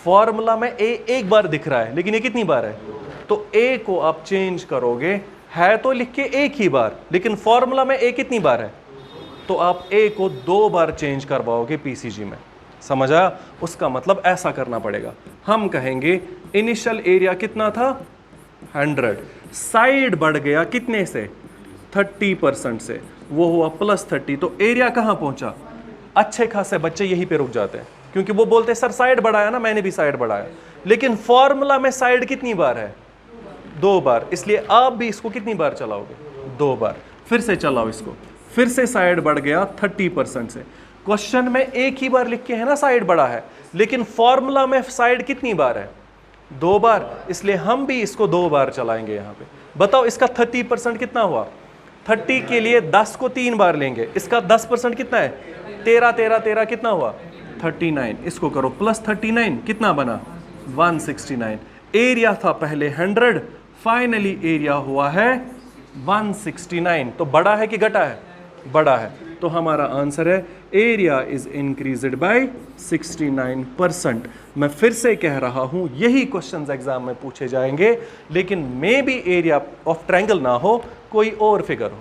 फॉर्मूला में a एक बार दिख रहा है, लेकिन ये कितनी बार है? तो a को आप चेंज करोगे, है तो लिख के एक ही बार, लेकिन फॉर्मूला में a कितनी बार है? तो आप a को 2 बार चेंज करवाओगे पीसीजी में। समझा? उसका मतलब ऐसा करना पड़ेगा। हम कहेंगे इनिशियल एरिया कितना था? 100। साइड बढ़ गया कितने से? 30% से, वो हुआ +30। तो एरिया कहां पहुंचा? अच्छे खासे बच्चे यहीं पे रुक जाते हैं, क्योंकि वो बोलते हैं सर साइड बढ़ाया ना, मैंने भी साइड बढ़ाया, लेकिन फॉर्मूला में साइड कितनी बार है? 2 बार। इसलिए आप भी इसको कितनी बार चलाओगे? 2 बार। फिर से चलाओ इसको, फिर से साइड बढ़ गया 30% से। क्वेश्चन में एक ही बार लिख के है ना साइड बढ़ा है, लेकिन फॉर्मूला में साइड कितनी बार है? 2 बार। इसलिए हम भी इसको 2 बार चलाएंगे यहां पे। बताओ इसका 30% कितना हुआ? 30 के लिए 10 को 3 बार लेंगे, इसका 10% कितना है? 13 13 13 कितना हुआ? 39। इसको करो +39, कितना बना? 169। एरिया था पहले 100, फाइनली एरिया हुआ है 169। तो बड़ा है कि घटा है? बड़ा है। तो हमारा आंसर है एरिया इज इंक्रीज्ड बाय 69%। मैं फिर से कह रहा हूं, यही क्वेश्चंस एग्जाम में पूछे जाएंगे, लेकिन may be area of triangle ना हो, कोई और फिगर हो।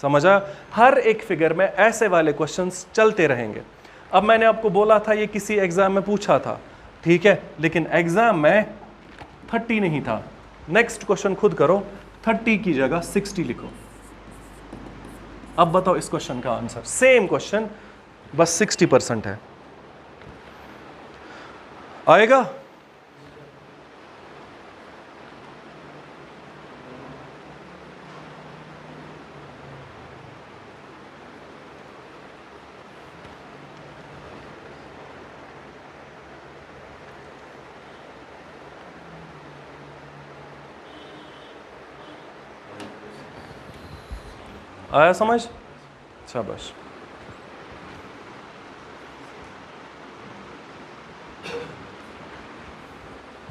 समझा? हर एक फिगर में ऐसे वाले क्वेश्चंस चलते रहेंगे। अब मैंने आपको बोला था ये किसी एग्जाम में पूछा था, ठीक है, लेकिन एग्जाम में 30 नहीं था। नेक्स्ट क्वेश्चन खुद करो, 30 की जगह 60 लिखो। अब बताओ इस क्वेश्चन का आंसर। सेम क्वेश्चन, बस 60% है। आएगा? आया समझ? शाबाश।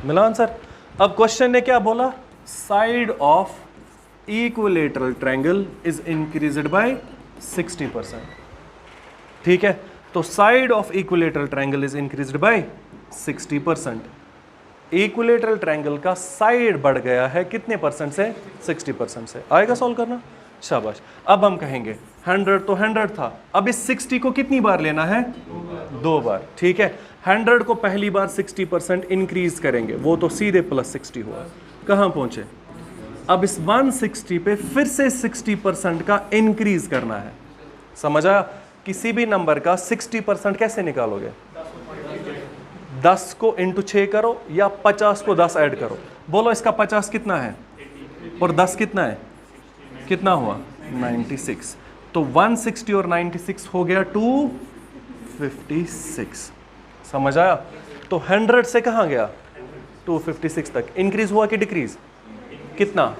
मिला आंसर? अब क्वेश्चन ने क्या बोला? Side of equilateral triangle is increased bye 60%। ठीक है, तो side of equilateral triangle is increased bye 60%। Equilateral triangle का साइड बढ़ गया है कितने परसेंट से? 60% से। आएगा सॉल्व करना? शाबाश। अब हम कहेंगे 100 तो 100 था, अब इस 60 को कितनी बार लेना है? 2 बार। ठीक है, 100 को पहली बार 60% इंक्रीज करेंगे, वो तो सीधे +60 हुआ। कहां पहुंचे? अब इस 160 पे फिर से 60% का इंक्रीज करना है। समझा? किसी भी नंबर का 60% कैसे निकालोगे? 10 को इंटू 6 करो या 50 को 10 ऐड करो। बोलो इसका 50 कितना है और 10 कितना है? कितना हुआ? 96। तो 160 और 96 हो गया 256। समझ आया? तो 100 से कहां गया? 256 तक। इंक्रीज हुआ कि डिक्रीज? कितना?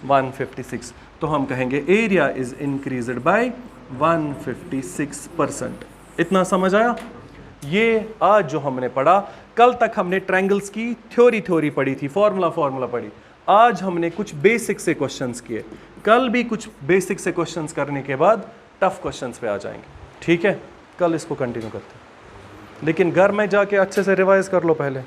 156। तो हम कहेंगे एरिया इज इंक्रीज्ड बाय 156%। इतना समझ आया? ये आज जो हमने पढ़ा, कल तक हमने ट्रायंगल्स की थ्योरी पढ़ी थी, फॉर्मूला पढ़ी। आज हमने कुछ बेसिक से क्वेश्चंस किए, कल भी कुछ बेसिक से क्वेश्चंस करने के बाद टफ क्वेश्चंस पे आ जाएंगे। ठीक है, कल इसको कंटिन्यू करते हैं, लेकिन घर में जाके अच्छे से रिवाइज कर लो पहले।